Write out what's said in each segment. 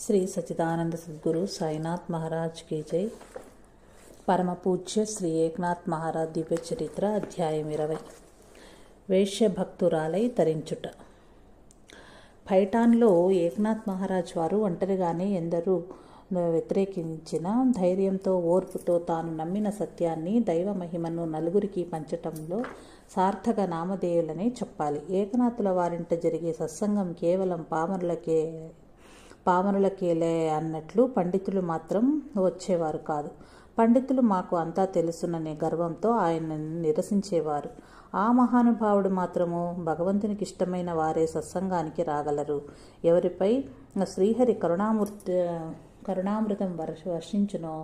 శ్రీ సచ్చిదానంద సద్గురు సాయినాథ్ మహారాజ్ की जय. పరమ పూజ్య శ్రీ ఏకనాథ్ మహారాజ్ దివ్య చరిత్ర అధ్యాయం 20. వేశ్య భక్తురాలై తరించుట. పైఠాన్లో ఏకనాథ్ మహారాజ్ వారు ఒంటరిగానే ఎందరూ వ్యతిరేకించిన ధైర్యంతో ఓర్పుతో తాను నమ్మిన సత్యాన్ని దైవ మహిమను నలుగురికి పంచటంలో సార్థక నామధేయులనే చెప్పాలి. ఏకనాథుల వారింట జరిగే సత్సంగం కేవలం పామరులకేలే అన్నట్లు పండితులు మాత్రం వచ్చేవారు కాదు. పండితులు మాకు అంతా తెలుసుననే గర్వంతో ఆయనను నిరసించేవారు. ఆ మహానుభావుడు మాత్రము భగవంతునికి ఇష్టమైన వారే సత్సంగానికి రాగలరు. ఎవరిపై శ్రీహరి కరుణామృతం వర్షించునో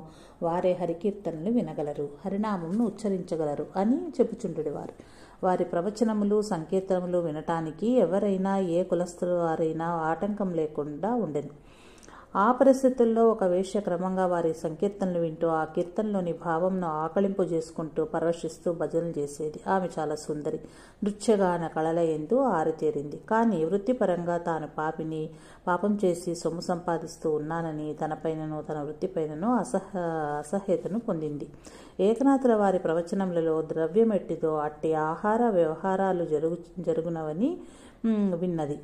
వారే హరికీర్తనలు వినగలరు, హరినామంను ఉచ్చరించగలరు అని చెప్పుచుండేవారు. వారి ప్రవచనములు సంకీర్తనములు వినటానికి ఎవరైనా ఏ కులస్థుల వారైనా ఆటంకం లేకుండా ఉండెను. ఆ పరిస్థితుల్లో ఒక వేశ్య క్రమంగా వారి సంకీర్తనలు వింటూ ఆ కీర్తనలోని భావంను ఆకళింపు చేసుకుంటూ పరవశిస్తూ భజనలు చేసేది. ఆమె చాలా సుందరి, నృత్యగాన కళల యందు ఆరితేరింది. కానీ వృత్తిపరంగా తాను పాపం చేసి సొమ్ము సంపాదిస్తూ ఉన్నానని తనపైనను తన వృత్తిపైనను అసహ్యతను పొందింది. ఏకనాథుల వారి ప్రవచనములలో ద్రవ్యమెట్టిదో అట్టి ఆహార వ్యవహారాలు జరుగునవని విన్నది.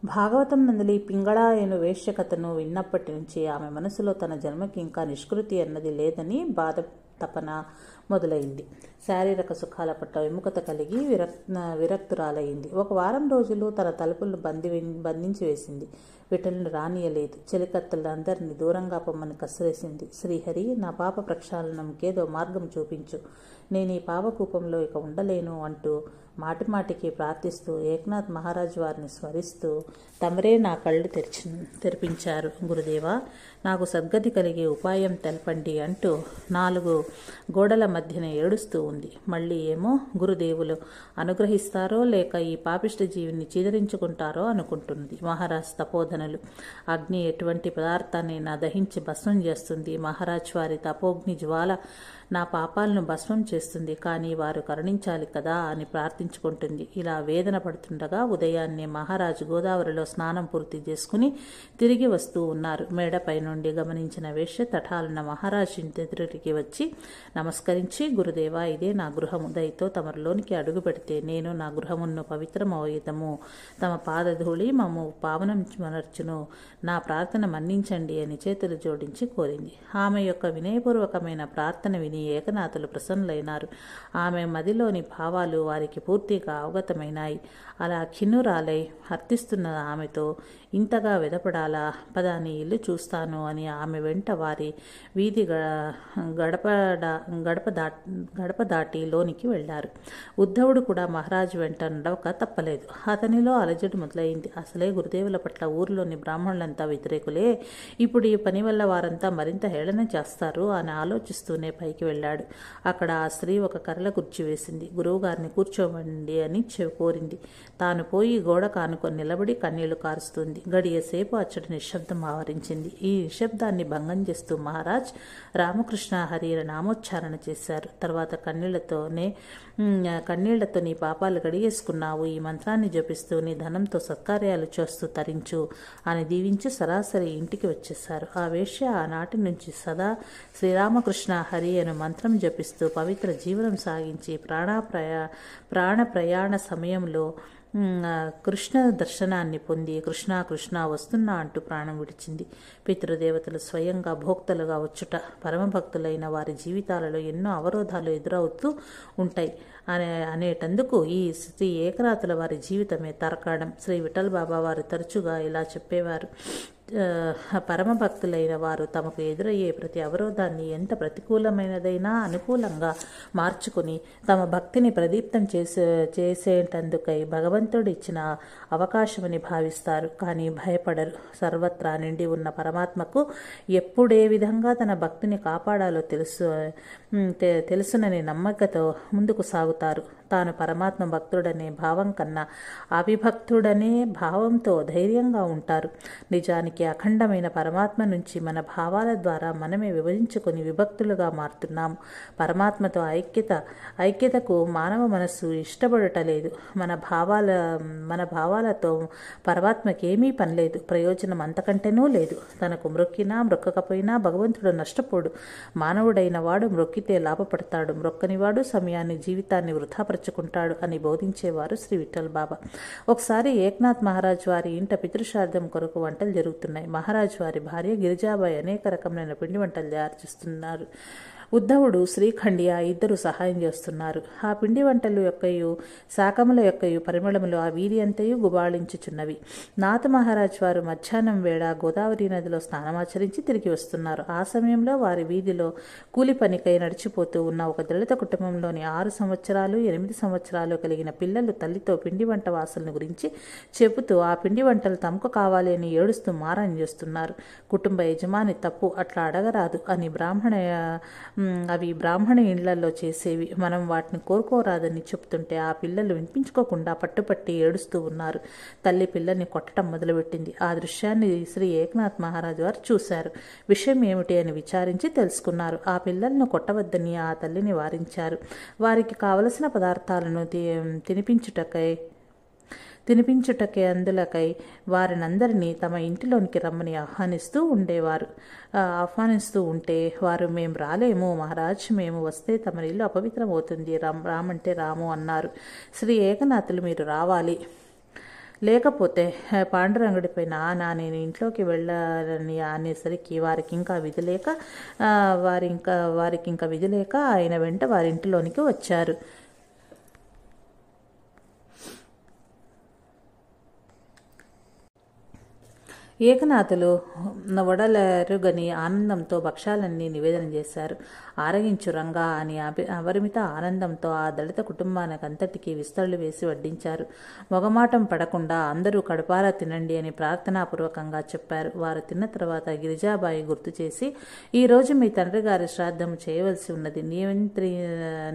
భాగవతం నందలి పింగళాయను వేశ్యకథను విన్నప్పటి నుంచి ఆమె మనసులో తన జన్మకి ఇంకా నిష్కృతి అన్నది లేదని బాధ తపన మొదలైంది. శారీరక సుఖాల పట్ల విముఖత కలిగి విరక్తురాలయ్యింది. ఒక వారం రోజులు తన తలుపులను బంధించి వేసింది. వీటిని రానియలేదు. చెలికత్తలందరినీ దూరంగా పొమ్మని కసిరేసింది. శ్రీహరి, నా పాప ప్రక్షాళనంకేదో మార్గం చూపించు, నేను ఈ పాపకూపంలో ఇక ఉండలేను అంటూ మాటిమాటికి ప్రార్థిస్తూ ఏకనాథ్ మహారాజ్ వారిని స్మరిస్తూ తమరే నా కళ్ళు తెరిపించారు. గురుదేవా, నాకు సద్గతి కలిగే ఉపాయం తెలపండి అంటూ 4 గోడల మధ్యన ఏడుస్తూ ఉంది. మళ్ళీ ఏమో గురుదేవులు అనుగ్రహిస్తారో లేక ఈ పాపిష్ట జీవిని చీదరించుకుంటారో అనుకుంటున్నది. మహారాజ్ తపోధనులు, అగ్ని ఎటువంటి పదార్థాన్ని దహించి భస్మం చేస్తుంది. మహారాజ్ వారి తపోగ్ని జ్వాల నా పాపాలను భస్మం చేస్తుంది, కానీ వారు కరుణించాలి కదా అని ప్రార్థించుకుంటుంది. ఇలా వేదన పడుతుండగా ఉదయాన్నే మహారాజు గోదావరిలో స్నానం పూర్తి చేసుకుని తిరిగి వస్తూ ఉన్నారు. మేడపై నుండి గమనించిన వేశ్య తటాలున్న మహారాజు ఎదురికి వచ్చి నమస్కరించి, గురుదేవా, ఇదే నా గృహము. దయతో తమరిలోనికి అడుగు పెడితే నేను నా గృహమును పవిత్రమవుతాము. తమ పాదధూళి మమ్ము పావనం మనర్చును. నా ప్రార్థన మన్నించండి అని చేతులు జోడించి కోరింది. ఆమె యొక్క వినయపూర్వకమైన ప్రార్థన విని ఏకనాథులు ప్రసన్నులైనారు. ఆమె మదిలోని భావాలు వారికి పూర్తిగా అవగతమైనాయి. అలా ఖిన్నురాలై అర్థిస్తున్న ఆమెతో ఇంతగా వెదపడాలా? పదాని ఇల్లు చూస్తాను అని ఆమె వెంట వారి వీధి గడప దాటి లోనికి వెళ్లారు. ఉద్ధవుడు కూడా మహారాజు వెంట నడవక తప్పలేదు. అతనిలో అలజడి మొదలైంది. అసలే గురుదేవుల పట్ల ఊరిలోని బ్రాహ్మణులంతా వ్యతిరేకులే. ఇప్పుడు ఈ పని వల్ల వారంతా మరింత హేళన చేస్తారు అని ఆలోచిస్తూనే పైకి వెళ్ళాడు. అక్కడ ఆ స్త్రీ ఒక కర్రల కుర్చీ వేసింది. గురువుగారిని కూర్చోవండి అని కోరింది. తాను పోయి గోడ కానుకొని నిలబడి కన్నీళ్లు కారుస్తుంది. గడియసేపు అచ్చటి నిశ్శబ్దం ఆవరించింది. ఈ నిశ్శబ్దాన్ని భంగం చేస్తూ మహారాజ్ రామకృష్ణ హరి నామోచ్చారణ చేశారు. తర్వాత కన్నీళ్లతో నీ పాపాలు గడిగేసుకున్నావు, ఈ మంత్రాన్ని జపిస్తూ నీ ధనంతో సత్కార్యాలు చేస్తూ తరించు అని దీవించి సరాసరి ఇంటికి వచ్చేశారు. ఆ వేశ్య ఆనాటి నుంచి సదా శ్రీరామకృష్ణ హరి అను మంత్రం జపిస్తూ పవిత్ర జీవనం సాగించి ప్రాణ ప్రయాణ సమయంలో కృష్ణ దర్శనాన్ని పొంది కృష్ణ కృష్ణ వస్తున్నా అంటూ ప్రాణం విడిచింది. పితృదేవతలు స్వయంగా భోక్తలుగా వచ్చుట, పరమభక్తులైన వారి జీవితాలలో ఎన్నో అవరోధాలు ఎదురవుతూ ఉంటాయి అనేటందుకు ఈ శ్రీ ఏకనాథుల వారి జీవితమే తార్కాణం. శ్రీ విఠల్ బాబా వారు తరచుగా ఇలా చెప్పేవారు. పరమభక్తులైన వారు తమకు ఎదురయ్యే ప్రతి అవరోధాన్ని ఎంత ప్రతికూలమైనదైనా అనుకూలంగా మార్చుకుని తమ భక్తిని ప్రదీప్తం చేసేటందుకై భగవంతుడు ఇచ్చిన అవకాశమని భావిస్తారు. కానీ భయపడరు. సర్వత్రా నిండి ఉన్న పరమాత్మకు ఎప్పుడే విధంగా తన భక్తిని కాపాడాలో తెలుసునని నమ్మకతో ముందుకు సాగుతారు. తాను పరమాత్మ భక్తుడనే భావం కన్నా అవిభక్తుడనే భావంతో ధైర్యంగా ఉంటారు. నిజానికి అఖండమైన పరమాత్మ నుంచి మన భావాల ద్వారా మనమే విభజించుకొని విభక్తులుగా మారుతున్నాము. పరమాత్మతో ఐక్యతకు మానవ మనస్సు ఇష్టపడటలేదు. మన భావాలతో పరమాత్మకి ఏమీ పని లేదు. ప్రయోజనం అంతకంటేనూ లేదు. తనకు మ్రొక్కినా మ్రొక్కకపోయినా భగవంతుడు నష్టపోడు. మానవుడైన వాడు మ్రొక్కితే లాభపడతాడు, మ్రొక్కనివాడు సమయాన్ని జీవితాన్ని వృధాపరుచుకుంటాడు అని బోధించేవారు శ్రీ విఠల్ బాబా. ఒకసారి ఏక్నాథ్ మహారాజ్ వారి ఇంట పితృశ్రాద్ధం కొరకు వంటలు జరుగుతున్నాయి. మహారాజ్ వారి భార్య గిరిజాబాయి అనేక రకమైన పిండి వంటలు తయారు చేస్తున్నారు. ఉద్ధవుడు, శ్రీఖండియా ఇద్దరు సహాయం చేస్తున్నారు. ఆ పిండి వంటలు యొక్కయు శాకముల యొక్కయు పరిమళములు ఆ వీధి అంతయు గుబాళించుచున్నవి. నాథ మహారాజ్ వారు మధ్యాహ్నం వేళ గోదావరి నదిలో స్నానమాచరించి తిరిగి వస్తున్నారు. ఆ సమయంలో వారి వీధిలో కూలి పనికై నడిచిపోతూ ఉన్న ఒక దళిత కుటుంబంలోని 6 సంవత్సరాలు 8 సంవత్సరాలు కలిగిన పిల్లలు తల్లితో పిండి వంట వాసనల గురించి చెబుతూ ఆ పిండి వంటలు తమకు కావాలి అని ఏడుస్తూ మారం చేస్తున్నారు. కుటుంబ యజమాని తప్పు, అట్లా అడగరాదు అని అవి బ్రాహ్మణ ఇండ్లలో చేసేవి, మనం వాటిని కోరుకోరాదని చెప్తుంటే ఆ పిల్లలు వినిపించుకోకుండా పట్టుపట్టి ఏడుస్తూ ఉన్నారు. తల్లి పిల్లల్ని కొట్టడం మొదలుపెట్టింది. ఆ దృశ్యాన్ని శ్రీ ఏకనాథ్ మహారాజు వారు చూశారు. విషయం ఏమిటి అని విచారించి తెలుసుకున్నారు. ఆ పిల్లలను కొట్టవద్దని ఆ తల్లిని వారించారు. వారికి కావలసిన పదార్థాలను తినిపించుటకే అందులకై వారినందరినీ తమ ఇంటిలోనికి రమ్మని ఆహ్వానిస్తూ ఉంటే వారు, మేము రాలేము మహారాజ్, మేము వస్తే తమ ఇల్లు అపవిత్రమవుతుంది, రామంటే రాము అన్నారు. శ్రీ ఏకనాథులు, మీరు రావాలి, లేకపోతే పాండురంగుడిపై నేను ఇంట్లోకి వెళ్ళాలని అనేసరికి వారికి ఇంకా విధి లేక ఆయన వెంట వారి ఇంటిలోనికి వచ్చారు. ఏకనాథులు వడలెరుగని ఆనందంతో భక్ష్యాలన్నీ నివేదన చేశారు. ఆరగించు రంగా అని అపరిమిత ఆనందంతో ఆ దళిత కుటుంబానికంతటికీ విస్తళ్ళు వేసి వడ్డించారు. మొగమాటం పడకుండా అందరూ కడుపారా తినండి అని ప్రార్థనాపూర్వకంగా చెప్పారు. వారు తిన్న తర్వాత గిరిజాబాయి గుర్తు చేసి, ఈరోజు మీ తండ్రి గారి శ్రాద్ధం చేయవలసి ఉన్నది,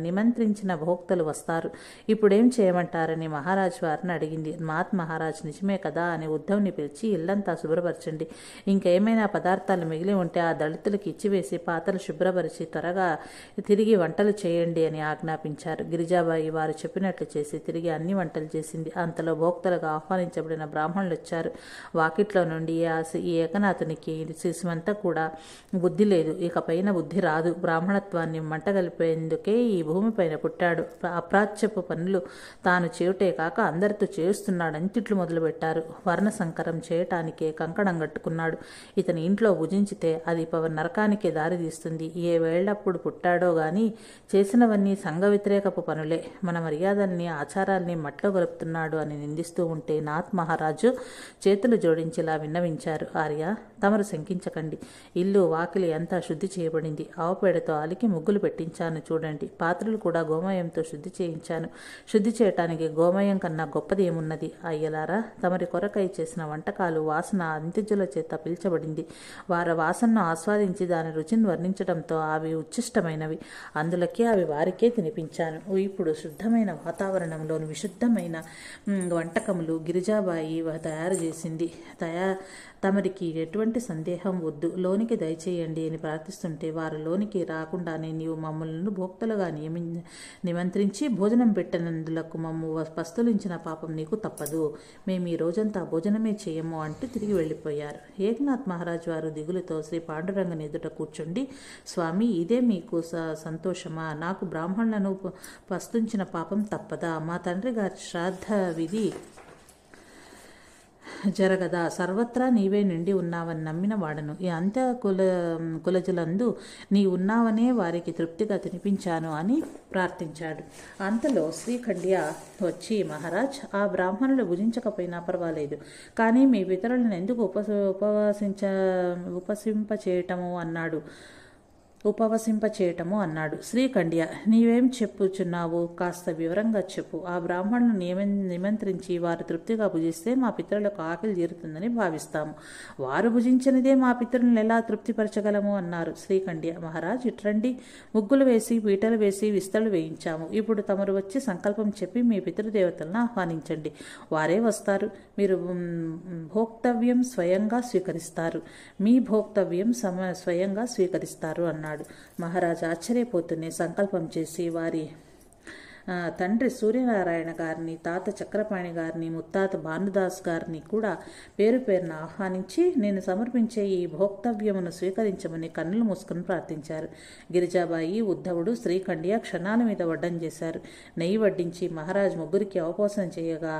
నిమంత్రించిన భోక్తలు వస్తారు, ఇప్పుడేం చేయమంటారని మహారాజ్ వారిని అడిగింది. మాత్ మహారాజ్, నిజమే కదా అని ఉద్ధవ్ని పిలిచి, ఇల్లంతా శుభ్రపరచండి, ఇంకేమైనా పదార్థాలు మిగిలి ఉంటే ఆ దళితులకు ఇచ్చివేసి పాత్రలు శుభ్రపరిచి త్వరగా తిరిగి వంటలు చేయండి అని ఆజ్ఞాపించారు. గిరిజాబాయి వారు చెప్పినట్లు చేసి తిరిగి అన్ని వంటలు చేసింది. అంతలో భోక్తలుగా ఆహ్వానించబడిన బ్రాహ్మణులు వచ్చారు. వాకిట్లో నుండి ఈ ఏకనాథునికి శిశువంతా కూడా బుద్ధి లేదు, ఇకపైన బుద్ధి రాదు, బ్రాహ్మణత్వాన్ని మంటగలిపేందుకే ఈ భూమిపైన పుట్టాడు, అప్రాచ్యపు పనులు తాను చేయుటే కాక అందరితో చేస్తున్నాడని తిట్లు మొదలుపెట్టారు. వర్ణ సంకరం చేయటానికే కంకణం కట్టుకున్నాడు. ఇతని ఇంట్లో భుజించితే అది నరకానికే దారి తీస్తుంది. ఏ వేళ్లప్పుడు పుట్టాడో గాని చేసినవన్నీ సంఘ వ్యతిరేకపు పనులే, మన మర్యాదల్ని ఆచారాల్ని మట్లో గలుపుతున్నాడు అని నిందిస్తూ ఉంటే నాథ్ మహారాజు చేతులు జోడించేలా విన్నవించారు. ఆర్య, తమరు శంకించకండి, ఇల్లు వాకిలి అంతా శుద్ధి చేయబడింది, ఆవుపేడతో అలికి ముగ్గులు పెట్టించాను చూడండి, పాత్రలు కూడా గోమయంతో శుద్ధి చేయించాను, శుద్ధి చేయటానికి గోమయం కన్నా గొప్పది ఏమున్నది. అయ్యలారా, తమరి కొరకై చేసిన వంటకాలు వాసన అంత్యజుల చేత పిలిచబడింది. వారి వాసనను ఆస్వాదించి దాని రుచిని వర్ణించడంతో అవి ఉచ్చిష్టమైనవి, అందులకే అవి వారికే తినిపించాను. ఇప్పుడు శుద్ధమైన వాతావరణంలోని విశుద్ధమైన వంటకములు గిరిజాబాయి తయారు చేసింది. తమరికి ఎటువంటి సందేహం వద్దు, లోనికి దయచేయండి అని ప్రార్థిస్తుంటే వారు లోనికి రాకుండానే నీవు మమ్మల్ని భోక్తలుగా నిమంత్రించి భోజనం పెట్టినందులకు మమ్ము పస్తులించిన పాపం నీకు తప్పదు, మేము ఈ రోజంతా భోజనమే చేయము అంటూ తిరిగి వెళ్ళిపోయారు. ఏకనాథ్ మహారాజ్ వారు దిగులుతో శ్రీ పాండురంగని ఎదుట కూర్చుండి, స్వామి, ఇదే మీకు సంతోషమా? నాకు బ్రాహ్మణులను పస్తుంచిన పాపం తప్పదా? మా తండ్రి గారి శ్రాద్ధ విధి జరగదా? సర్వత్రా నీవే నిండి ఉన్నావని నమ్మిన వాడను. ఈ అంత్య కులజులందు నీ ఉన్నావనే వారికి తృప్తిగా తినిపించాను అని ప్రార్థించాడు. అంతలో శ్రీఖండియా వచ్చి, మహారాజ్, ఆ బ్రాహ్మణులు భుజించకపోయినా పర్వాలేదు, కానీ మీ పితరులను ఎందుకు ఉపసింపచేయటము అన్నాడు. ఉపవసింపచేయటము అన్నాడు. శ్రీకండ్య, నీవేం చెప్పుచున్నావు? కాస్త వివరంగా చెప్పు. ఆ బ్రాహ్మణులను నిమంత్రించి వారు తృప్తిగా భుజిస్తే మా పితరులకు ఆకలి తీరుతుందని భావిస్తాము. వారు భుజించినదే మా పితరులను ఎలా తృప్తిపరచగలము అన్నారు. శ్రీకండ్య, మహారాజ్ ఇట్రండి, ముగ్గులు వేసి పీటలు వేసి విస్తళ్ళు వేయించాము. ఇప్పుడు తమరు వచ్చి సంకల్పం చెప్పి మీ పితృదేవతలను ఆహ్వానించండి. వారే వస్తారు. మీరు భోక్తవ్యం స్వయంగా స్వీకరిస్తారు. మీ భోక్తవ్యం స్వయంగా స్వీకరిస్తారు అన్నాడు. మహారాజా ఆశ్చర్యపోతూనే సంకల్పం చేసి వారి తండ్రి సూర్యనారాయణ గారిని, తాత చక్రపాణి గారిని, ముత్తాత భానుదాస్ గారిని కూడా పేరు పేరున ఆహ్వానించి నేను సమర్పించే ఈ భోక్తవ్యమును స్వీకరించమని కన్నులు మూసుకుని ప్రార్థించారు. గిరిజాబాయి, ఉద్ధవుడు, శ్రీకండ్య క్షణాల మీద వడ్డం చేశారు. నెయ్యి వడ్డించి మహారాజు ముగ్గురికి అవపోసన చేయగా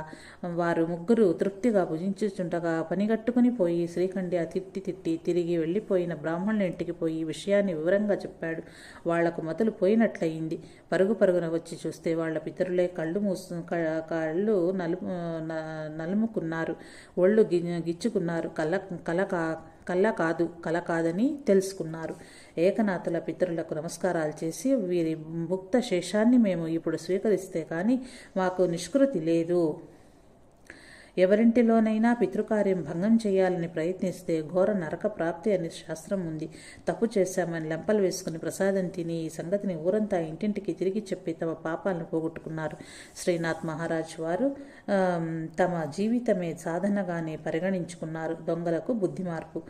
వారు ముగ్గురు తృప్తిగా భుజించుచుండగా పనిగట్టుకుని పోయి శ్రీకండ్య తిట్టి తిరిగి వెళ్ళిపోయిన బ్రాహ్మణుల ఇంటికి పోయి విషయాన్ని వివరంగా చెప్పాడు. వాళ్లకు మొదలు పోయినట్లయింది. పరుగున వచ్చి చూస్తే వాళ్ళ పితరులే కళ్ళు నలుముకున్నారు, ఒళ్ళు గిచ్చుకున్నారు. కల కాదని తెలుసుకున్నారు. ఏకనాథుల పితరులకు నమస్కారాలు చేసి వీరి భుక్త శేషాన్ని మేము ఇప్పుడు స్వీకరిస్తే కానీ మాకు నిష్కృతి లేదు. ఎవరింటిలోనైనా పితృకార్యం భంగం చేయాలని ప్రయత్నిస్తే ఘోర నరక ప్రాప్తి అనే శాస్త్రం ఉంది. తప్పు చేశామని లెంపలు వేసుకుని ప్రసాదం తిని ఈ సంగతిని ఊరంతా ఇంటింటికి తిరిగి చెప్పి తమ పాపాలను పోగొట్టుకున్నారు. శ్రీనాథ్ మహారాజ్ వారు తమ జీవితమే సాధనగానే పరిగణించుకున్నారు. దొంగలకు బుద్ధి మార్పు.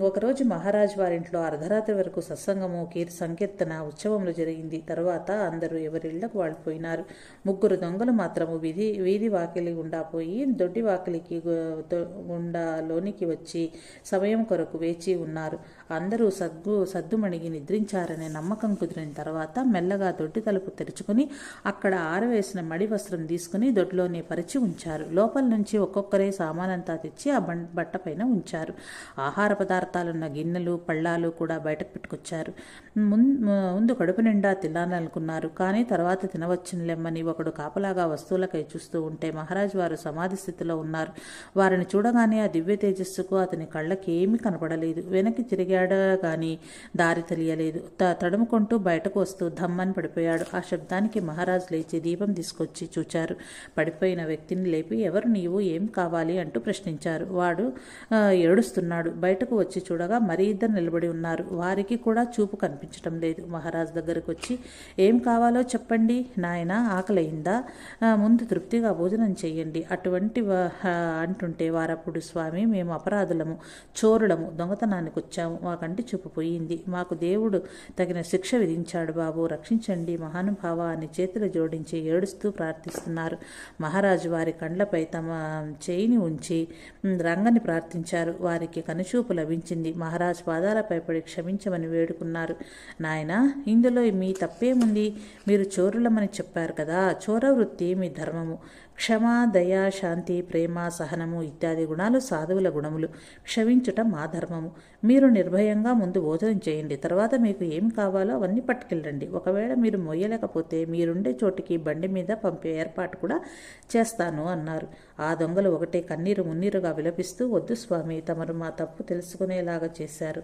ఒకరోజు మహారాజు వారింట్లో అర్ధరాత్రి వరకు సత్సంగము, సంకీర్తన, ఉత్సవములు జరిగింది. తరువాత అందరూ ఎవరిళ్లకు వాళ్ళు పోయినారు. ముగ్గురు దొంగలు మాత్రము వీధి వాకిలి గుండా పోయి దొడ్డి వాకిలికి గుండాలోనికి వచ్చి సమయం కొరకు వేచి ఉన్నారు. అందరూ సద్దుమణిగి నిద్రించారనే నమ్మకం కుదిరిన తర్వాత మెల్లగా దొడ్డి తలుపు తెరుచుకుని అక్కడ ఆరవేసిన మడి వస్త్రం తీసుకుని దొడ్లోనే పరిచి ఉంచారు. లోపల నుంచి ఒక్కొక్కరే సామానంతా తెచ్చి ఆ బట్టపైన ఉంచారు. ఆహార పదార్థాలున్న గిన్నెలు, పళ్ళాలు కూడా బయటకు పెట్టుకొచ్చారు. ముందు కడుపు నిండా తినాలనుకున్నారు. కానీ తర్వాత తినవచ్చునులెమ్మని ఒకడు కాపలాగా వస్తువులకై చూస్తూ ఉంటే మహారాజు వారు సమాధి స్థితిలో ఉన్నారు. వారిని చూడగానే ఆ దివ్య తేజస్సుకు అతని కళ్ళకి ఏమీ కనపడలేదు. వెనక్కి తిరిగాడు గాని దారి తెలియలేదు. తడుముకుంటూ బయటకు వస్తూ ధమ్మని పడిపోయాడు. ఆ శబ్దానికి మహారాజు లేచి దీపం తీసుకొచ్చి చూచారు. పడిపోయిన వ్యక్తిని లేపి ఎవరు నీవు, ఏం కావాలి అంటూ ప్రశ్నించారు. వాడు ఏడుస్తున్నాడు. బయటకు వచ్చి చూడగా మరీ ఇద్దరు నిలబడి ఉన్నారు. వారికి కూడా చూపు కనిపించటం లేదు. మహారాజు దగ్గరకు వచ్చి ఏం కావాలో చెప్పండి నాయనా, ఆకలయిందా? ముందు తృప్తిగా భోజనం చెయ్యండి అటువంటి అంటుంటే వారప్పుడు స్వామి, మేము అపరాధులము, చోరులము, దొంగతనానికి వచ్చాము. మా కంటి చూపు పోయింది. మాకు దేవుడు తగిన శిక్ష విధించాడు బాబు, రక్షించండి మహానుభావ అని చేతులు జోడించి ఏడుస్తూ ప్రార్థిస్తున్నారు. మహారాజు వారి కండ్లపై తమ చేయిని ఉంచి రంగని ప్రార్థించారు. వారికి కనుచూపు లభించింది. మహారాజు పాదాలపై పడి క్షమించమని వేడుకున్నారు. నాయనా, ఇందులో మీ తప్పేముంది? మీరు చోరులమని చెప్పారు కదా. చోర వృత్తి మీ ధర్మము. క్షమ, దయ, శాంతి, ప్రేమ, సహనము ఇత్యాది గుణాలు సాధువుల గుణములు. క్షమించుట మా ధర్మము. మీరు నిర్భయంగా ముందు భోజనం చేయండి. తర్వాత మీకు ఏమి కావాలో అవన్నీ పట్టుకెళ్ళండి. ఒకవేళ మీరు మొయ్యలేకపోతే మీరుండే చోటికి బండి మీద పంపే ఏర్పాటు కూడా చేస్తాను అన్నారు. ఆ దొంగలు ఒకటే కన్నీరు మున్నీరుగా విలపిస్తూ, వద్దు స్వామి, తమరు మా తప్పు తెలుసుకునేలాగా చేశారు.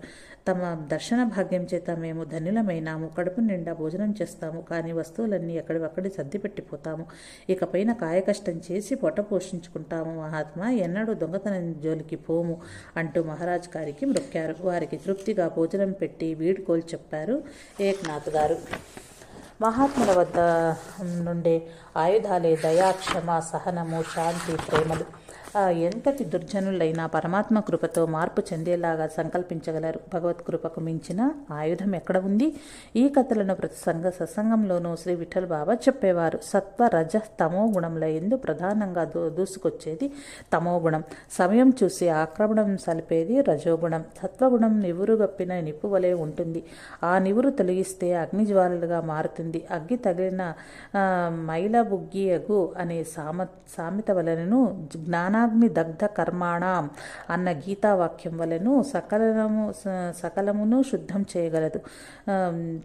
తమ దర్శన భాగ్యం చేత మేము ధన్యులమైనాము. కడుపు నిండా భోజనం చేస్తాము. కానీ వస్తువులన్నీ ఎక్కడివక్కడి సర్దిపెట్టిపోతాము. ఇకపైన కాయకష్టం చేసి పొట్ట పోషించుకుంటాము. మహాత్మా, ఎన్నడూ దొంగతనం జోలికి పోము అంటూ మహారాజు గారికి మొక్కారు. వారికి తృప్తిగా భోజనం పెట్టి వీడ్కోలు చెప్పారు ఏక్నాథ్ గారు. మహాత్ముల వద్ద నుండే ఆయుధాలే దయా, క్షమ, సహనము, శాంతి, ప్రేమలు. ఎంతటి దుర్జనులైనా పరమాత్మ కృపతో మార్పు చెందేలాగా సంకల్పించగలరు. భగవత్కృపకు మించిన ఆయుధం ఎక్కడ ఉంది? ఈ కథలను ప్రతి సత్సంగంలోనూ శ్రీ విఠల్ బాబా చెప్పేవారు. సత్వ, రజ, తమో గుణంల ఎందు ప్రధానంగా దూసుకొచ్చేది తమోగుణం. సమయం చూసి ఆక్రమణం సలిపేది రజోగుణం. సత్వగుణం నివురుగప్పిన నిప్పు వలె ఉంటుంది. ఆ నివురు తొలగిస్తే అగ్నిజ్వాలలుగా మారుతుంది. అగ్గి తగిలిన మైల బుగ్గి ఎగు అనే సామెత వలనను జ్ఞాన జ్ఞానాగ్ని దగ్ధ కర్మాణం అన్న గీతావాక్యం వలెను సకలమును శుద్ధం చేయగలదు.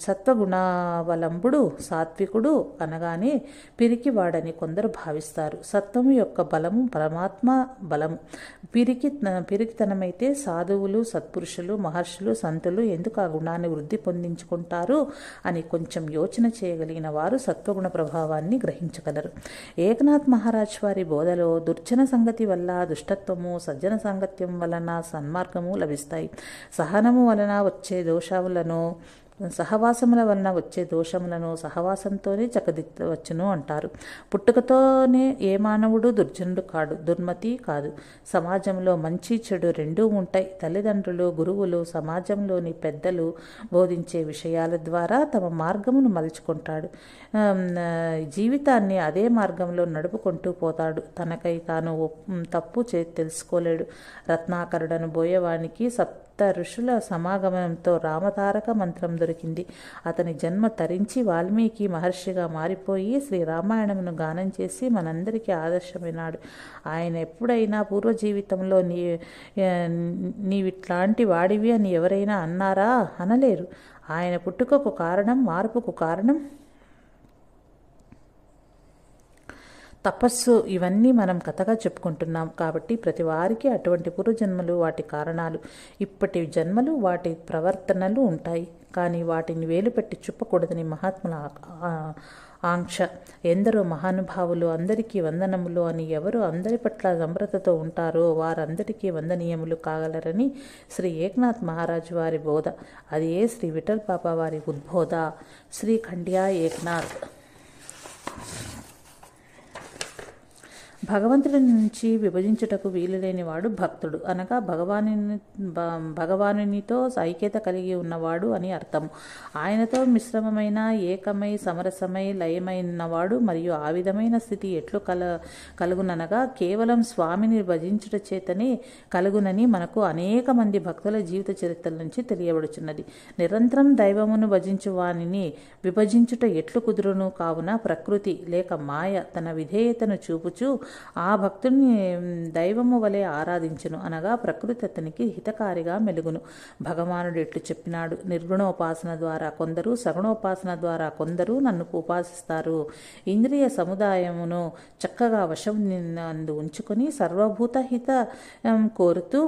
సత్వగుణావలంబుడు సాత్వికుడు అనగానే పిరికివాడని కొందరు భావిస్తారు. సత్వము యొక్క బలము పరమాత్మ బలము. పిరికితనమైతే సాధువులు, సత్పురుషులు, మహర్షులు, సంతులు ఎందుకు ఆ గుణాన్ని వృద్ధి పొందించుకుంటారు అని కొంచెం యోచన చేయగలిగిన వారు సత్వగుణ ప్రభావాన్ని గ్రహించగలరు. ఏకనాథ్ మహారాజ్ వారి బోధలో దుర్జన సంగతి వల్ల దుష్టత్వము, సజ్జన సాంగత్యం వలన సన్మార్గము లభిస్తాయి. సహనము వలన వచ్చే దోషాలను, సహవాసముల వలన వచ్చే దోషములను సహవాసంతోనే చక్కదిద్దవచ్చును అంటారు. పుట్టుకతోనే ఏ మానవుడు దుర్జనుడు కాడు, దుర్మతి కాదు. సమాజంలో మంచి చెడు రెండూ ఉంటాయి. తల్లిదండ్రులు, గురువులు, సమాజంలోని పెద్దలు బోధించే విషయాల ద్వారా తమ మార్గమును మలుచుకుంటాడు. జీవితాన్ని అదే మార్గంలో నడుపుకుంటూ పోతాడు. తనకై తాను తప్పు తెలుసుకోలేడు. రత్నాకరుడను బోయేవానికి ఋషుల సమాగమంతో రామతారక మంత్రం దొరికింది. అతని జన్మ తరించి వాల్మీకి మహర్షిగా మారిపోయి శ్రీరామాయణమును గానం చేసి మనందరికీ ఆదర్శమైనాడు. ఆయన ఎప్పుడైనా పూర్వజీవితంలో నీవిట్లాంటి వాడివి అని ఎవరైనా అన్నారా? అనలేరు. ఆయన పుట్టుకకు కారణం, మార్పుకు కారణం తపస్సు. ఇవన్నీ మనం కథగా చెప్పుకుంటున్నాం కాబట్టి ప్రతి వారికి అటువంటి పూర్వజన్మలు, వాటి కారణాలు, ఇప్పటి జన్మలు, వాటి ప్రవర్తనలు ఉంటాయి. కానీ వాటిని వేలుపెట్టి చూపకూడదని మహాత్ముల ఆంక్ష. ఎందరో మహానుభావులు అందరికీ వందనములు అని ఎవరు అందరి పట్ల నమ్రతతో ఉంటారో వారందరికీ వందనీయములు కాగలరని శ్రీ ఏకనాథ్ మహారాజు వారి బోధ. అది ఏ శ్రీ విఠల్ బాబా వారి ఉద్బోధ. శ్రీ ఖండ్యా ఏకనాథ్. భగవంతుడి నుంచి విభజించుటకు వీలులేనివాడు భక్తుడు అనగా భగవానునితో ఐక్యత కలిగి ఉన్నవాడు అని అర్థము. ఆయనతో మిశ్రమమైన, ఏకమై, సమరసమై, లయమైనవాడు. మరియు ఆ విధమైన స్థితి ఎట్లు కలుగుననగా కేవలం స్వామిని భజించుట చేతనే కలుగునని మనకు అనేక మంది భక్తుల జీవిత చరిత్రల నుంచి తెలియబడుచున్నది. నిరంతరం దైవమును భజించు వానిని విభజించుట ఎట్లు కుదురును? కావున ప్రకృతి లేక మాయ తన విధేయతను చూపుచూ ఆ భక్తుడిని దైవము వలె ఆరాధించును అనగా ప్రకృతి అతనికి హితకారిగా మెలుగును. భగవానుడు ఎట్లు చెప్పినాడు, నిర్గుణోపాసన ద్వారా కొందరు, సగుణోపాసన ద్వారా కొందరు నన్ను ఉపాసిస్తారు. ఇంద్రియ సముదాయమును చక్కగా వశం ఉంచుకొని సర్వభూత హిత కోరుతూ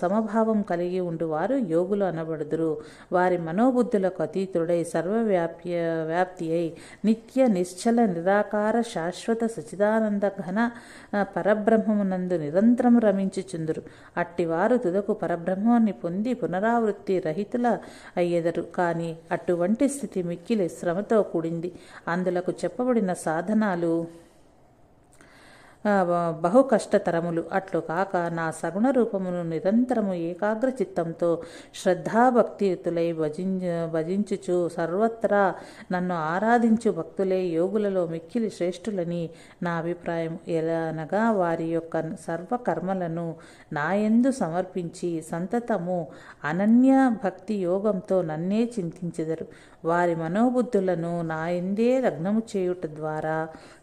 సమభావం కలిగి ఉండువారు యోగులు అనబడుదురు. వారి మనోబుద్ధులకు అతీతుడై సర్వవ్యాప్తి అయి నిత్య నిశ్చల నిరాకార శాశ్వత సచిదానంద ఘన పరబ్రహ్మమునందు నిరంతరం రమించుచుందురు. అట్టివారు తుదకు పరబ్రహ్మాన్ని పొంది పునరావృత్తి రహితుల అయ్యెదరు. కానీ అటువంటి స్థితి మిక్కిలి శ్రమతో కూడింది. అందులకు చెప్పబడిన సాధనాలు బహు కష్టతరములు. అట్లు కాక నా సగుణ రూపమును నిరంతరము ఏకాగ్ర చిత్తంతో శ్రద్ధాభక్తియుతులై భజించుచు సర్వత్రా నన్ను ఆరాధించు భక్తులే యోగులలో మిక్కిలి శ్రేష్ఠులని నా అభిప్రాయం. ఎలానగా వారి యొక్క సర్వకర్మలను నాయందు సమర్పించి సంతతము అనన్య భక్తి యోగంతో నన్నే చింతించెదరు. వారి మనోబుద్ధులను నాయందే లగ్నము చేయుట ద్వారా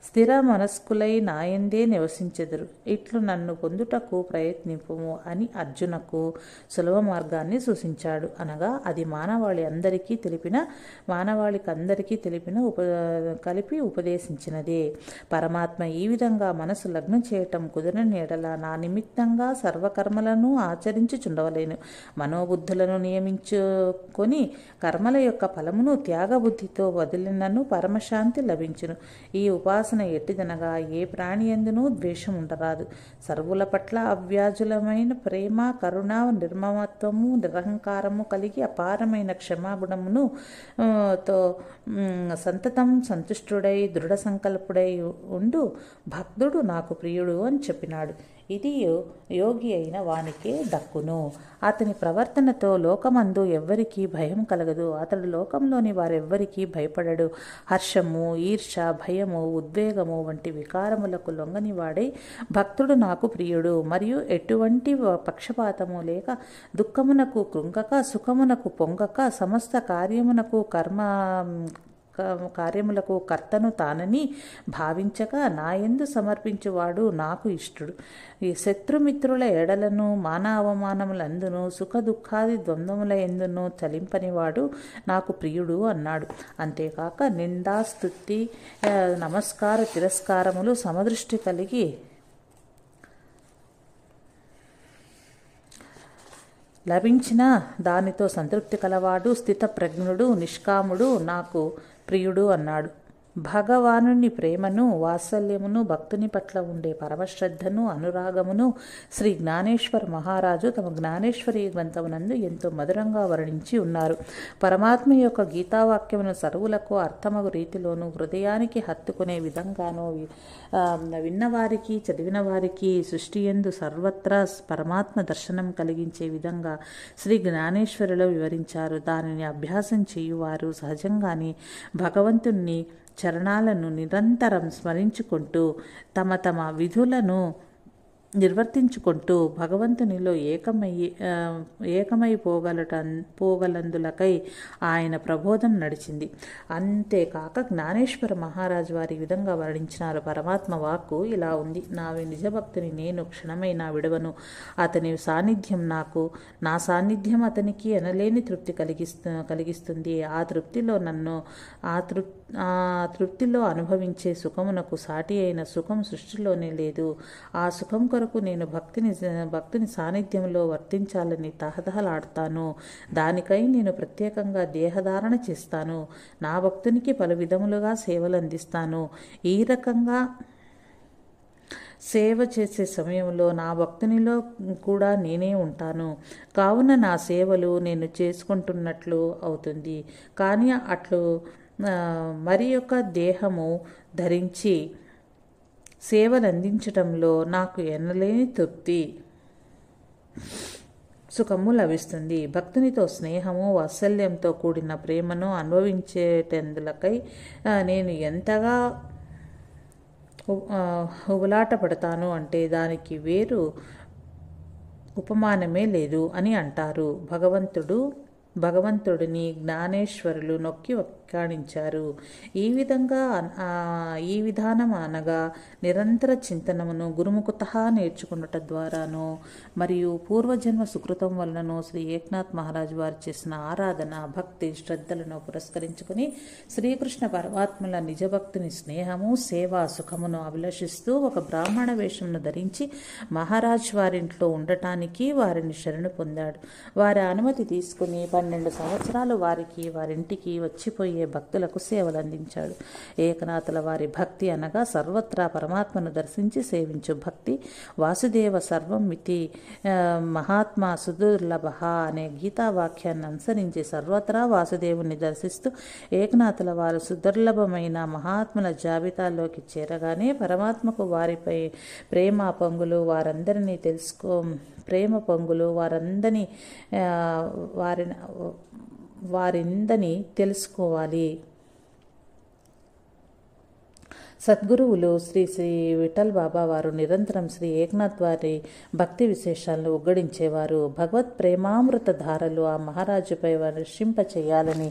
స్థిర మనస్కులై నాయందే నివసించెదరు. ఇట్లు నన్ను పొందుటకు ప్రయత్నింపుము అని అర్జునకు సులభ మార్గాన్ని సూచించాడు. అనగా అది మానవాళికి అందరికీ తెలిపిన కలిపి ఉపదేశించినదే. పరమాత్మ ఈ విధంగా మనసు లగ్నం చేయటం కుదరని ఎడల నా నిమిత్తంగా సర్వకర్మలను ఆచరించుచుండవలేను. మనోబుద్ధులను నియమించుకొని కర్మల యొక్క ఫలమును త్యాగబుద్ధితో వదిలినను పరమశాంతి లభించును. ఈ ఉపాసన ఎట్టిదనగా ఏ ప్రాణి యందునూ ద్వేషం ఉండరాదు. సర్వుల పట్ల అవ్యాజులమైన ప్రేమ, కరుణ, నిర్మమత్వము, నిరహంకారము కలిగి అపారమైన క్షమాగుణమును తో సంతతం సంతుష్టుడై దృఢ సంకల్పుడై ఉండు భక్తుడు నాకు ప్రియుడు అని చెప్పినాడు. ఇది యోగి అయిన వానికే దక్కును. అతని ప్రవర్తనతో లోకమందు ఎవ్వరికీ భయం కలగదు. అతడు లోకంలోని వారెవ్వరికీ భయపడడు. హర్షము, ఈర్ష, భయము, ఉద్వేగము వంటి వికారములకు లొంగనివాడై భక్తుడు నాకు ప్రియుడు. మరియు ఎటువంటి పక్షపాతము లేక దుఃఖమునకు కృంగక సుఖమునకు పొంగక సమస్త కార్యమునకు కార్యములకు కర్తను తానని భావించక నాయందు సమర్పించువాడు నాకు ఇష్టుడు. ఈ శత్రుమిత్రుల ఎడలను మాన అవమానములందును సుఖ దుఃఖాది ద్వంద్వముల ఎందును చలింపనివాడు నాకు ప్రియుడు అన్నాడు. అంతేకాక నిందా స్తుతి నమస్కార తిరస్కారములు సమదృష్టి కలిగి లభించిన దానితో సంతృప్తి కలవాడు స్థితప్రజ్ఞుడు నిష్కాముడు నాకు ప్రియుడు అన్నాడు. భగవానుని ప్రేమను వాత్సల్యమును భక్తుని పట్ల ఉండే పరమశ్రద్ధను అనురాగమును శ్రీ జ్ఞానేశ్వర మహారాజు తమ జ్ఞానేశ్వరి గ్రంథమునందు ఎంతో మధురంగా వర్ణించి ఉన్నారు. పరమాత్మ యొక్క గీతావాక్యమును సర్వులకు అర్థమగు రీతిలోనూ హృదయానికి హత్తుకునే విధంగానూ విన్నవారికి చదివిన వారికి సృష్టి యందు సర్వత్రా పరమాత్మ దర్శనం కలిగించే విధంగా శ్రీ జ్ఞానేశ్వరిలో వివరించారు. దానిని అభ్యాసం చేయువారు సహజంగానే భగవంతుణ్ణి చరణాలను నిరంతరం స్మరించుకుంటూ తమ తమ విధులను నిర్వర్తించుకుంటూ భగవంతునిలో ఏకమై పోగలందులకై ఆయన ప్రబోధం నడిచింది. అంతేకాక జ్ఞానేశ్వర మహారాజు వారి విధంగా వర్ణించినారు. పరమాత్మ వాక్కు ఇలా ఉంది: నా నిజభక్తిని నేను క్షణమైనా విడవను. అతని సాన్నిధ్యం నాకు, నా సాన్నిధ్యం అతనికి ఎనలేని తృప్తి కలిగిస్తుంది. ఆ తృప్తిలో అనుభవించే సుఖమునకు సాటి అయిన సుఖం సృష్టిలోనే లేదు. ఆ సుఖం కొరకు నేను భక్తుని సాన్నిధ్యంలో వర్తించాలని తహతహలాడుతాను. దానికై నేను ప్రత్యేకంగా దేహధారణ చేస్తాను. నా భక్తునికి పలు విధములుగా సేవలు అందిస్తాను. ఈ రకంగా సేవ చేసే సమయంలో నా భక్తునిలో కూడా నేనే ఉంటాను. కావున నా సేవలు నేను చేసుకుంటున్నట్లు అవుతుంది. కానీ అట్లు మరి యొక్క దేహము ధరించి సేవలు అందించటంలో నాకు ఎనలేని తృప్తి సుఖము లభిస్తుంది. భక్తునితో స్నేహము వాత్సల్యంతో కూడిన ప్రేమను అనుభవించేటందులకై నేను ఎంతగా ఉబలాట పడతాను అంటే దానికి వేరు ఉపమానమే లేదు అని అంటారు. భగవంతుడిని జ్ఞానేశ్వరులు నొక్కి వ్యాఖ్యానించారు. ఈ విధానం అనగా నిరంతర చింతనమును గురుముఖత నేర్చుకున్నట ద్వారాను మరియు పూర్వజన్మ సుకృతం వలనను శ్రీ ఏక్నాథ్ మహారాజు వారు చేసిన ఆరాధన భక్తి శ్రద్ధలను పురస్కరించుకుని శ్రీకృష్ణ పరమాత్మల నిజభక్తుని స్నేహము సేవా సుఖమును అభిలషిస్తూ ఒక బ్రాహ్మణ వేషమును ధరించి మహారాజ్ వారింట్లో ఉండటానికి వారిని శరణు పొందాడు. వారి అనుమతి తీసుకుని 12 సంవత్సరాలు వారింటికి వచ్చిపోయే భక్తులకు సేవలు అందించాడు. ఏకనాథుల వారి భక్తి అనగా సర్వత్రా పరమాత్మను దర్శించి సేవించు భక్తి. వాసుదేవ సర్వం మితి మహాత్మా సుదుర్లభ అనే గీతావాక్యాన్ని అనుసరించి సర్వత్రా వాసుదేవుని దర్శిస్తూ ఏకనాథుల వారు సుదుర్లభమైన మహాత్ముల జాబితాలోకి చేరగానే పరమాత్మకు వారిపై ప్రేమ పొంగులు వారిందని తెలుసుకోవాలి. సద్గురువులు శ్రీ విఠల్ బాబా వారు నిరంతరం శ్రీ ఏక్నాథ్ వారి భక్తి విశేషాలను ఉగ్గడించేవారు. భగవత్ ప్రేమామృత ధారలు ఆ మహారాజుపై వర్షింపచేయాలని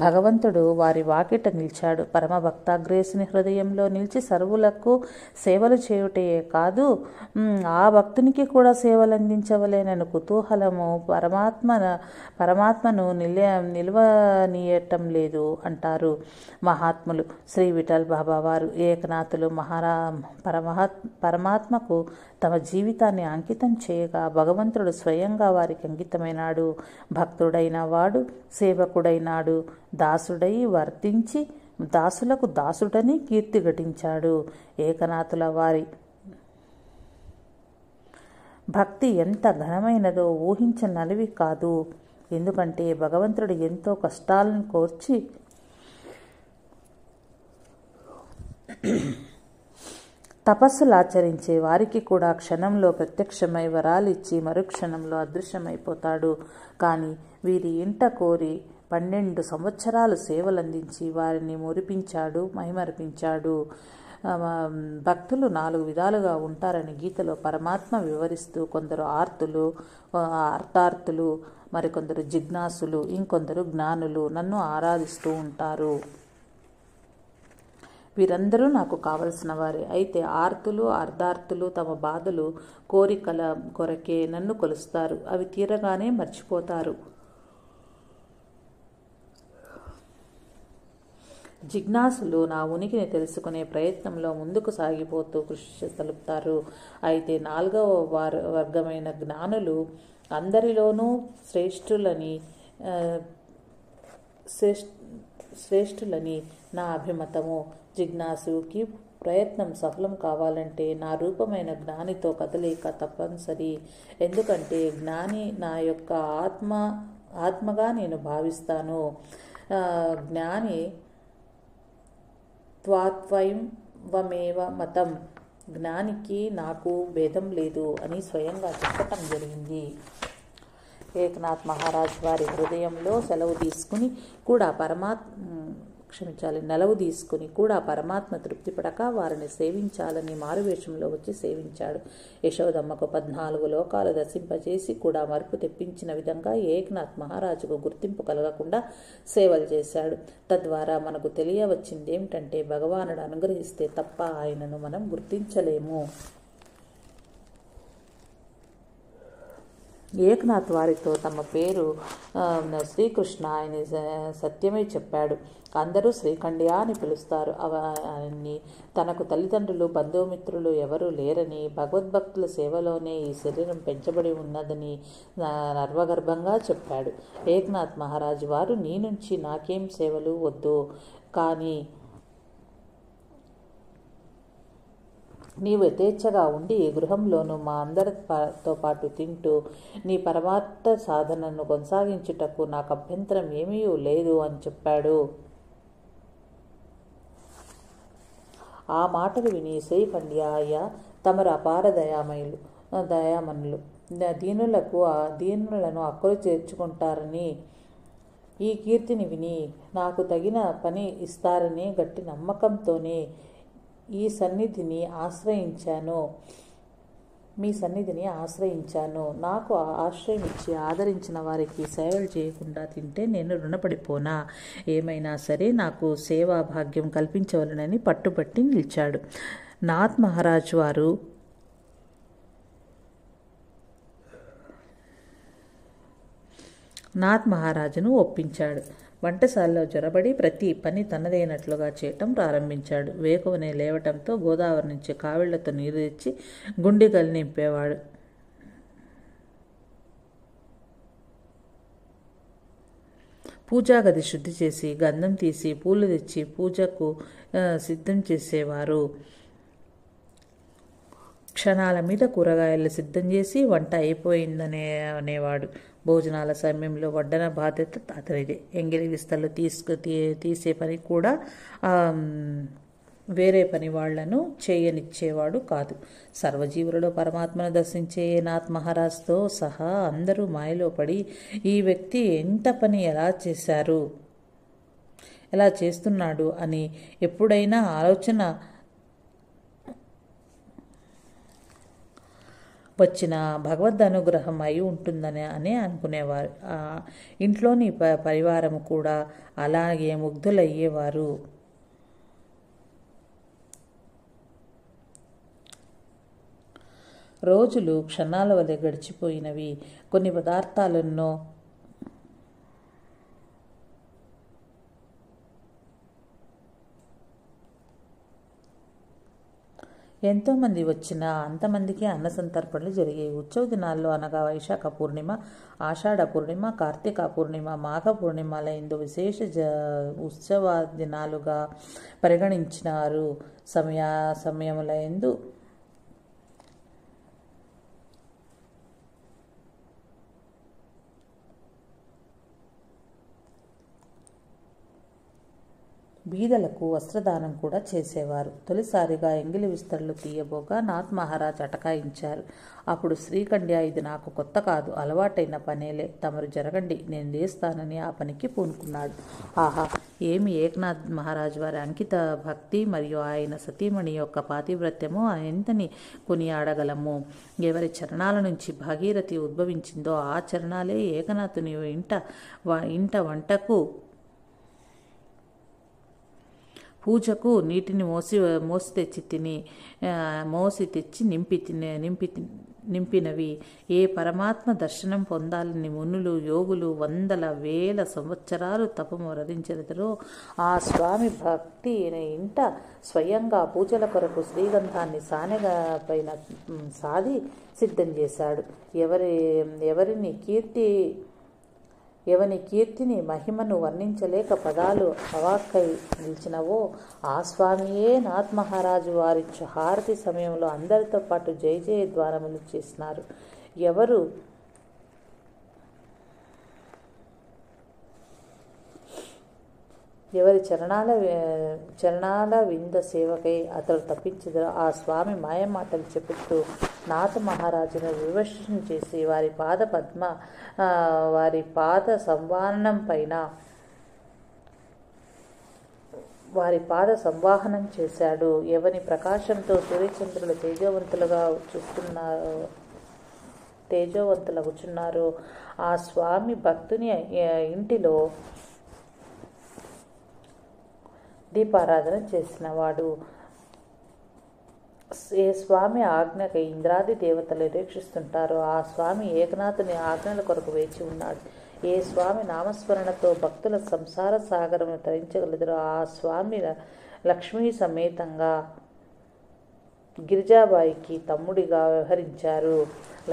భగవంతుడు వారి వాకిట నిలిచాడు. పరమ భక్తాగ్రేసుని హృదయంలో నిలిచి సర్వులకు సేవలు చేయుటే కాదు, ఆ భక్తునికి కూడా సేవలు అందించవలేనని కుతూహలము పరమాత్మను నిల్వనీయటం లేదు అంటారు మహాత్ములు. శ్రీ విఠల్ బాబా వారు ఏకనాథులు పరమాత్మకు తమ జీవితాన్ని అంకితం చేయగా భగవంతుడు స్వయంగా వారికి అంకితమైనాడు. భక్తుడైన వాడు సేవకుడైనాడు. దాసుడై వర్తించి దాసులకు దాసుడని కీర్తి ఘటించాడు. ఏకనాథుల వారి భక్తి ఎంత ఘనమైనదో ఊహించనలివి కాదు. ఎందుకంటే భగవంతుడు ఎంతో కష్టాలను కోర్చి తపస్సులు ఆచరించే వారికి కూడా క్షణంలో ప్రత్యక్షమై వరాలిచ్చి మరుక్షణంలో అదృశ్యమైపోతాడు. కానీ వీరి ఇంట కోరి 12 సంవత్సరాలు సేవలందించి వారిని మురిపించాడు, మైమరిపించాడు. భక్తులు 4 విధాలుగా ఉంటారని గీతలో పరమాత్మ వివరిస్తూ కొందరు అర్థార్థులు, మరికొందరు జిజ్ఞాసులు, ఇంకొందరు జ్ఞానులు నన్ను ఆరాధిస్తూ ఉంటారు. వీరందరూ నాకు కావలసిన వారే. అయితే ఆర్తులు అర్ధార్థులు తమ బాధలు కోరికల కొరకే నన్ను కొలుస్తారు. అవి తీరగానే మర్చిపోతారు. జిజ్ఞాసులు నా ఉనికిని తెలుసుకునే ప్రయత్నంలో ముందుకు సాగిపోతూ కృషి సలుపుతారు. అయితే 4వ వర్గమైన జ్ఞానులు అందరిలోనూ శ్రేష్ఠులని నా అభిమతము. జిజ్ఞాసుకి ప్రయత్నం సఫలం కావాలంటే నా రూపమైన జ్ఞానితో కదలిక తప్పనిసరి. ఎందుకంటే జ్ఞాని నా యొక్క ఆత్మగా నేను భావిస్తాను. జ్ఞాని త్వాత్వైవమేవ మతం. జ్ఞానికి నాకు భేదం లేదు అని స్వయంగా చెప్పటం జరిగింది. ఏకనాథ్ మహారాజ్ వారి హృదయంలో నెలవు తీసుకుని కూడా పరమాత్మ తృప్తిపడక వారిని సేవించాలని మారువేషంలో వచ్చి సేవించాడు. యశోదమ్మకు 14 లోకాలు దర్శింపజేసి కూడా మరుపు తెప్పించిన విధంగా ఏకనాథ్ మహారాజుకు గుర్తింపు కలగకుండా సేవలు చేశాడు. తద్వారా మనకు తెలియవచ్చిందేమిటంటే భగవానుడు అనుగ్రహిస్తే తప్ప ఆయనను మనం గుర్తించలేము. ఏకనాథ్ వారితో తమ పేరు శ్రీకృష్ణ ఆయన సత్యమే చెప్పాడు. అందరూ శ్రీఖండ్యా అని పిలుస్తారు. అవన్నీ తనకు తల్లిదండ్రులు బంధుమిత్రులు ఎవరూ లేరని, భగవద్భక్తుల సేవలోనే ఈ శరీరం పెంచబడి ఉన్నదని నర్వగర్భంగా చెప్పాడు. ఏకనాథ్ మహారాజు వారు నీ నుంచి నాకేం సేవలు వద్దు, కానీ నీవు యథేచ్ఛగా ఉండి గృహంలోనూ మా అందరితో పాటు తింటూ నీ పరమార్థ సాధనను కొనసాగించుటకు నాకు అభ్యంతరం ఏమీ లేదు అని చెప్పాడు. ఆ మాటలు విని శ్రీఖండ్యాయ తమరు అపార దయామనులు దీనులను అక్కలు చేర్చుకుంటారని ఈ కీర్తిని విని నాకు తగిన పని ఇస్తారని గట్టి నమ్మకంతోనే మీ సన్నిధిని ఆశ్రయించాను. నాకు ఆశ్రయం ఇచ్చి ఆదరించిన వారికి సేవలు చేయకుండా తింటే నేను రుణపడిపోనా? ఏమైనా సరే నాకు సేవా భాగ్యం కల్పించవలనని పట్టుబట్టి నిలిచాడు. నాథ్ మహారాజ్ వారు మహారాజును ఒప్పించాడు. వంటశాలలో జొరబడి ప్రతి పని తనదైనట్లుగా చేయటం ప్రారంభించాడు. వేకువనే లేవటంతో గోదావరి నుంచి కావిళ్లతో నీరు తెచ్చి గుండిగలు నింపేవాడు. పూజాగది శుద్ధి చేసి గంధం తీసి పూలు తెచ్చి పూజకు సిద్ధం చేసేవారు. క్షణాల మీద కూరగాయలు సిద్ధం చేసి వంట అయిపోయిందనేవాడు. భోజనాల సమయంలో వడ్డన బాధ్యత అతనిదే. ఎంగిలి విస్తలు తీసే పని కూడా వేరే పని వాళ్లను చేయనిచ్చేవాడు కాదు. సర్వజీవులలో పరమాత్మను దర్శించే నాథ్ మహారాజ్తో సహా అందరూ మాయలో పడి ఈ వ్యక్తి ఎంత పని ఎలా చేస్తున్నాడు అని ఎప్పుడైనా ఆలోచన వచ్చిన భగవద్ అనుగ్రహం అయి ఉంటుందని అనుకునేవారు. ఇంట్లోని పరివారం కూడా అలాగే ముగ్ధులయ్యేవారు. రోజులు క్షణాల వలె గడిచిపోయినవి. కొన్ని పదార్థాలను ఎంతోమంది వచ్చినా అంతమందికి అన్న సంతర్పణలు జరిగాయి. ఉత్సవ దినాల్లో అనగా వైశాఖ పూర్ణిమ, ఆషాఢ పూర్ణిమ, కార్తీక పూర్ణిమ, మాఘ పూర్ణిమల ఎందు విశేష ఉత్సవ దినాలుగా పరిగణించినారు. సమయముల ఎందు బీదలకు వస్త్రదానం కూడా చేసేవారు. తొలిసారిగా ఎంగిలి విస్తరలు తీయబోగా నాథ్ మహారాజ్ అటకాయించారు. అప్పుడు శ్రీఖండ్య, ఇది నాకు కొత్త కాదు, అలవాటైన పనేలే, తమరు జరగండి, నేను లేస్తానని ఆ పనికి పూనుకున్నాడు. ఆహా, ఏమి ఏకనాథ్ మహారాజ్ వారి అంకిత భక్తి మరియు ఆయన సతీమణి యొక్క పాతివ్రత్యము ఎంతని కొనియాడగలము. ఎవరి చరణాల నుంచి భాగీరథి ఉద్భవించిందో ఆ చరణాలే ఏకనాథుని ఇంట వంటకు పూజకు నీటిని మోసి తెచ్చి నింపినవి. ఏ పరమాత్మ దర్శనం పొందాలని మునులు యోగులు వందల వేల సంవత్సరాలు తపము వరించెదరో ఆ స్వామి భక్తి ఇంట స్వయంగా పూజల కొరకు శ్రీగంధాన్ని సానెగా పైన సాది సిద్ధం చేశాడు. ఎవని కీర్తిని మహిమను వర్ణించలేక పదాలు అవాక్కై నిలిచినవో ఆ స్వామియే నాథ్ మహారాజు వారిచ్చు హారతి సమయంలో అందరితో పాటు జయ జయ ద్వారములు చేసినారు. ఎవరి చరణాల వింద సేవకై అతడు తప్పించదు. ఆ స్వామి మాయమాటలు చెబుతూ నాథ మహారాజును విమర్శన చేసి వారి పాద సంవాహనం చేశాడు. ఎవని ప్రకాశంతో సూర్యచంద్రులు తేజోవంతులగుచున్నారో ఆ స్వామి భక్తుని ఇంటిలో దీపారాధన చేసినవాడు. ఏ స్వామి ఆజ్ఞకై ఇంద్రాది దేవతలు నిరీక్షిస్తుంటారో ఆ స్వామి ఏకనాథుని ఆజ్ఞల కొరకు వేచి ఉన్నాడు. ఏ స్వామి నామస్మరణతో భక్తుల సంసార సాగరమును తరించగలదురో ఆ స్వామి లక్ష్మీ సమేతంగా గిరిజాబాయికి తమ్ముడిగా వ్యవహరించారు.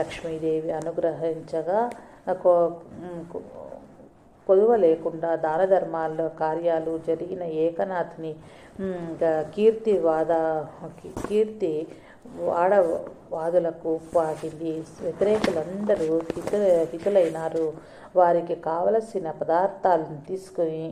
లక్ష్మీదేవి అనుగ్రహించగా కొదువ లేకుండా దాన ధర్మాల్లో కార్యాలు జరిగిన ఏకనాథుని కీర్తి వాదవాదులకు పాటింది. వ్యతిరేకులందరూ హితులైనారు. వారికి కావలసిన పదార్థాలను తీసుకుని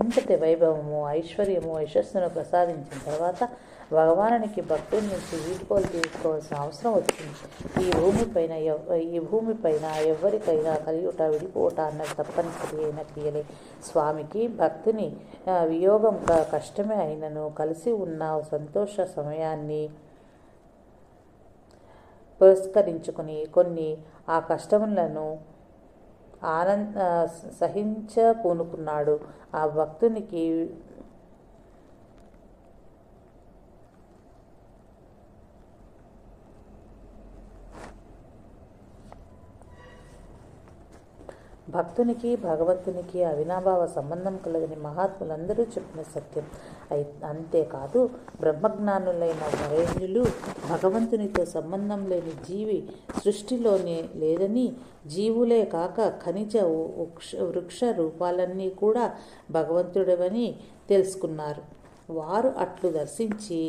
ఇంతటి వైభవము ఐశ్వర్యము యశస్సును ప్రసాదించిన తర్వాత భగవానునికి భక్తుల నుంచి వీడ్కోలు తీసుకోవాల్సిన అవసరం వచ్చింది. ఈ భూమిపైన ఎవరికైనా కలియుట విడిపోట అన్నది తప్పనిసరి అయిన క్రియలే. స్వామికి భక్తుని వియోగం కష్టమే అయినను కలిసి ఉన్న సంతోష సమయాన్ని పురస్కరించుకుని కొన్ని ఆ కష్టములను సహించపూనుకున్నాడు. ఆ భక్తునికి భగవంతునికి అవినాభావ సంబంధం కలదని మహాత్ములందరూ చెప్పిన సత్యం. అంతేకాదు బ్రహ్మజ్ఞానులైన వరేణ్యులు భగవంతునితో సంబంధం లేని జీవి సృష్టిలోనే లేదని, జీవులే కాక ఖనిజ వృక్ష రూపాలన్నీ కూడా భగవంతుడవని తెలుసుకున్నారు. వారు అట్లు దర్శించి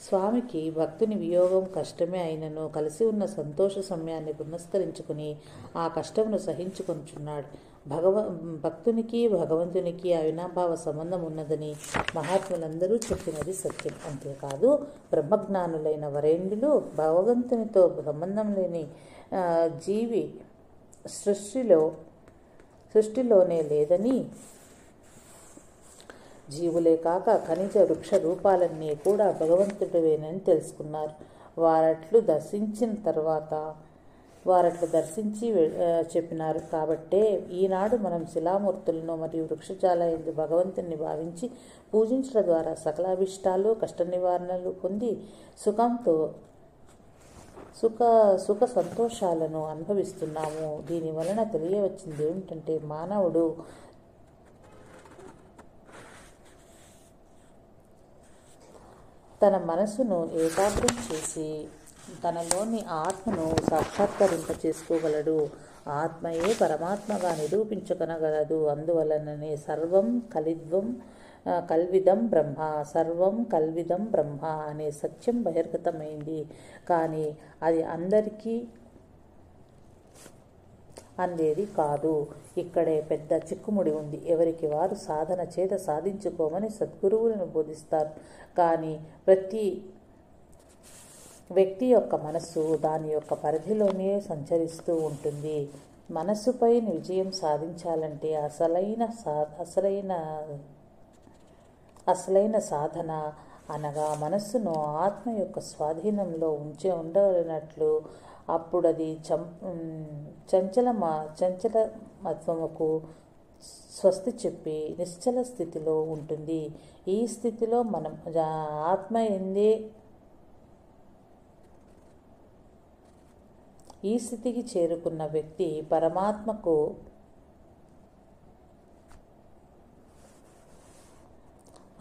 స్వామికి భక్తుని వియోగం కష్టమే అయినను కలిసి ఉన్న సంతోష సమయాన్ని పునస్కరించుకుని ఆ కష్టమును సహించుకొనుచున్నాడు. భక్తునికి భగవంతునికి అవినాభావ సంబంధం ఉన్నదని మహాత్ములందరూ చెప్పినది సత్యం. అంతేకాదు బ్రహ్మజ్ఞానులైన వరేణ్యులు భగవంతునితో సంబంధం లేని జీవి సృష్టిలోనే లేదని, జీవులే కాక ఖనిజ వృక్ష రూపాలన్నీ కూడా భగవంతుడివేనని తెలుసుకున్నారు. వారట్లు దర్శించి చెప్పినారు. కాబట్టే ఈనాడు మనం శిలామూర్తులను మరియు వృక్షజాల యందు భగవంతుని భావించి పూజించడం ద్వారా సకలాభిష్టాలు కష్ట నివారణలు పొంది సుఖ సంతోషాలను అనుభవిస్తున్నాము. దీని వలన తెలియవచ్చింది ఏమిటంటే మానవుడు తన మనసును ఏకాగ్రం చేసి తనలోని ఆత్మను సాక్షాత్కరింప చేసుకోగలడు. ఆత్మయే పరమాత్మగా నిరూపించగలగలదు. అందువలననే సర్వం కల్విదం బ్రహ్మ అనే సత్యం బహిర్గతమైంది. కానీ అది అందరికీ అందేది కాదు. ఇక్కడే పెద్ద చిక్కుముడి ఉంది. ఎవరికి వారు సాధన చేత సాధించుకోమని సద్గురువులను బోధిస్తారు. కానీ వ్యక్తి యొక్క మనస్సు దాని యొక్క పరిధిలోనే సంచరిస్తూ ఉంటుంది. మనస్సుపై విజయం సాధించాలంటే అసలైన సాధన అనగా మనస్సును ఆత్మ యొక్క స్వాధీనంలో ఉండనట్లు. అప్పుడు అది చంచలమత్వముకు స్వస్తి చెప్పి నిశ్చల స్థితిలో ఉంటుంది. ఈ స్థితిలో మనం ఆత్మ ఎందే ఈ స్థితికి చేరుకున్న వ్యక్తి పరమాత్మకు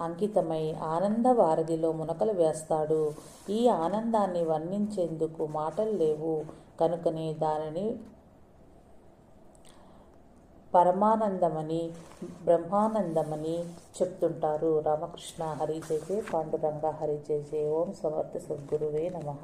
అంకితమై ఆనంద వారధిలో మునకలు వేస్తాడు. ఈ ఆనందాన్ని వర్ణించేందుకు మాటలు లేవు కనుకనే దానిని పరమానందమని బ్రహ్మానందమని చెప్తుంటారు. రామకృష్ణ హరి జయ జయ, పాండురంగ హరి జయ జయ. ఓం సమర్థ సద్గురువే నమః.